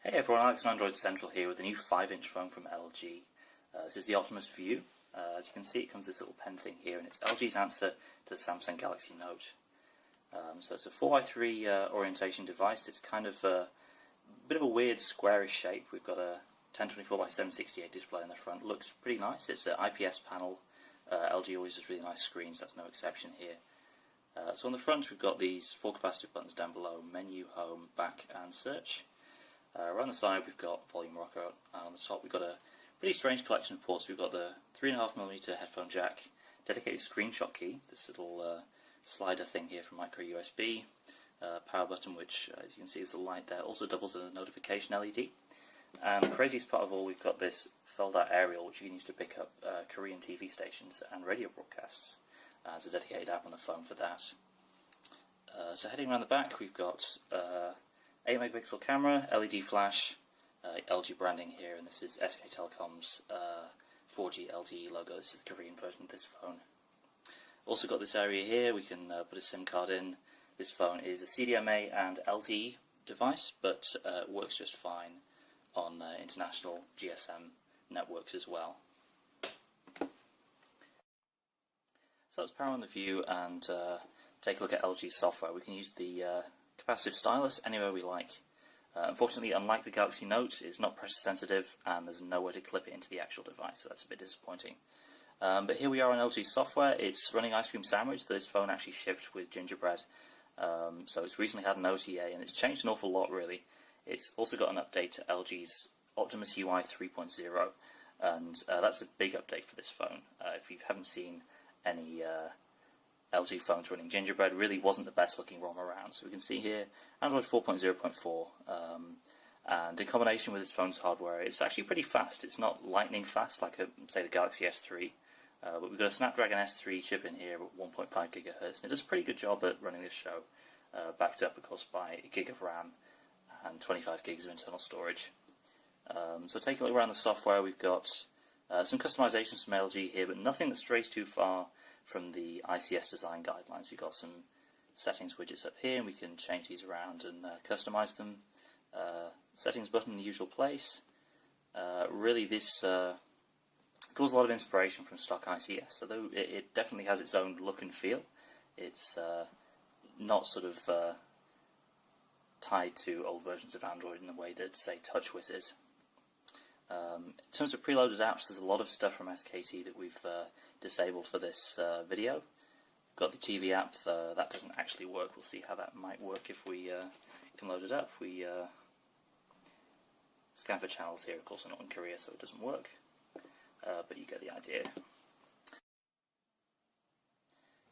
Hey everyone, Alex from Android Central here with a new 5-inch phone from LG. This is the Optimus View. As you can see, it comes with this little pen thing here, and it's LG's answer to the Samsung Galaxy Note. So it's a 4x3 orientation device. It's kind of a bit of a weird squarish shape. We've got a 1024x768 display in the front. Looks pretty nice. It's an IPS panel. LG always does really nice screens. That's no exception here. So on the front, we've got these 4 capacitive buttons down below: menu, home, back, and search. Around the side, we've got volume rocker. On the top, we've got a pretty strange collection of ports. We've got the 3.5mm headphone jack, dedicated screenshot key, this little slider thing here from micro USB, power button, which, as you can see, is the light there, also doubles as a notification LED. And the craziest part of all, we've got this fold-out aerial, which you can use to pick up Korean TV stations and radio broadcasts. There's a dedicated app on the phone for that. So heading around the back, we've got 8-megapixel camera, LED flash, LG branding here, and this is SK Telecom's 4G LTE logo. This is the Korean version of this phone. Also got this area here, we can put a SIM card in. This phone is a CDMA and LTE device, but works just fine on international GSM networks as well. So let's power on the View and take a look at LG's software. We can use the capacitive stylus anywhere we like. Unfortunately, unlike the Galaxy Note, it's not pressure sensitive and there's nowhere to clip it into the actual device, so that's a bit disappointing. But here we are on LG software. It's running Ice Cream Sandwich. This phone actually shipped with Gingerbread, so it's recently had an OTA and it's changed an awful lot really. It's also got an update to LG's Optimus UI 3.0, and that's a big update for this phone. If you haven't seen any LG phones running Gingerbread, really wasn't the best looking ROM around. So we can see here Android 4.0.4, and in combination with this phone's hardware, it's actually pretty fast. It's not lightning fast like, say, the Galaxy S3, but we've got a Snapdragon S3 chip in here at 1.5 GHz, and it does a pretty good job at running this show, backed up, of course, by a gig of RAM and 25 gigs of internal storage. So taking a look around the software, we've got some customizations from LG here, but nothing that strays too far from the ICS design guidelines. We've got some settings widgets up here, and we can change these around and customize them. Settings button in the usual place. Really, this draws a lot of inspiration from stock ICS, although it definitely has its own look and feel. It's not sort of tied to old versions of Android in the way that, say, TouchWiz is. In terms of preloaded apps, there's a lot of stuff from SKT that we've disabled for this video. We've got the TV app, that doesn't actually work. We'll see how that might work if we can load it up. We scan for channels here, of course we're not in Korea, so it doesn't work, but you get the idea.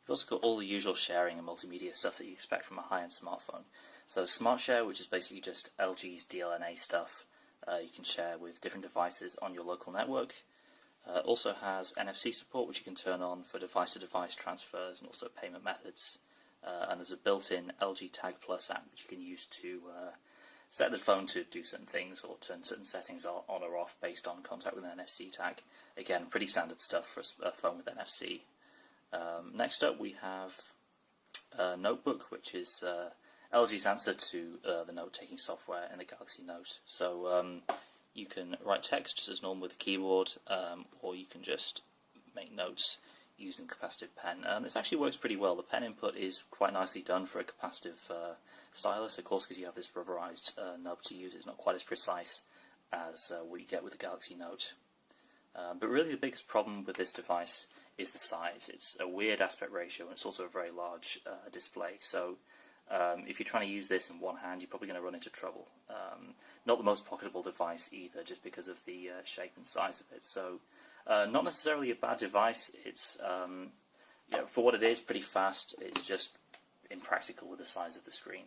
You've also got all the usual sharing and multimedia stuff that you expect from a high-end smartphone. So SmartShare, which is basically just LG's DLNA stuff, you can share with different devices on your local network. Also has NFC support, which you can turn on for device-to-device transfers and also payment methods. And there's a built-in LG Tag Plus app, which you can use to set the phone to do certain things or turn certain settings on or off based on contact with an NFC tag. Again, pretty standard stuff for a phone with NFC. Next up, we have Notebook, which is LG's answer to the note-taking software in the Galaxy Note. So you can write text just as normal with a keyboard, or you can just make notes using capacitive pen. And this actually works pretty well. The pen input is quite nicely done for a capacitive stylus, of course, because you have this rubberized nub to use. It's not quite as precise as what you get with the Galaxy Note. But really the biggest problem with this device is the size. It's a weird aspect ratio, and it's also a very large display. So if you're trying to use this in one hand, you're probably going to run into trouble. Not the most pocketable device either, just because of the shape and size of it. So not necessarily a bad device. It's for what it is, pretty fast. It's just impractical with the size of the screen.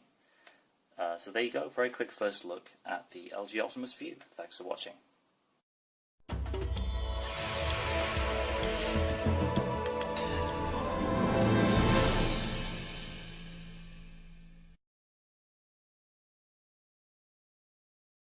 So there you go, very quick first look at the LG Optimus View. Thanks for watching.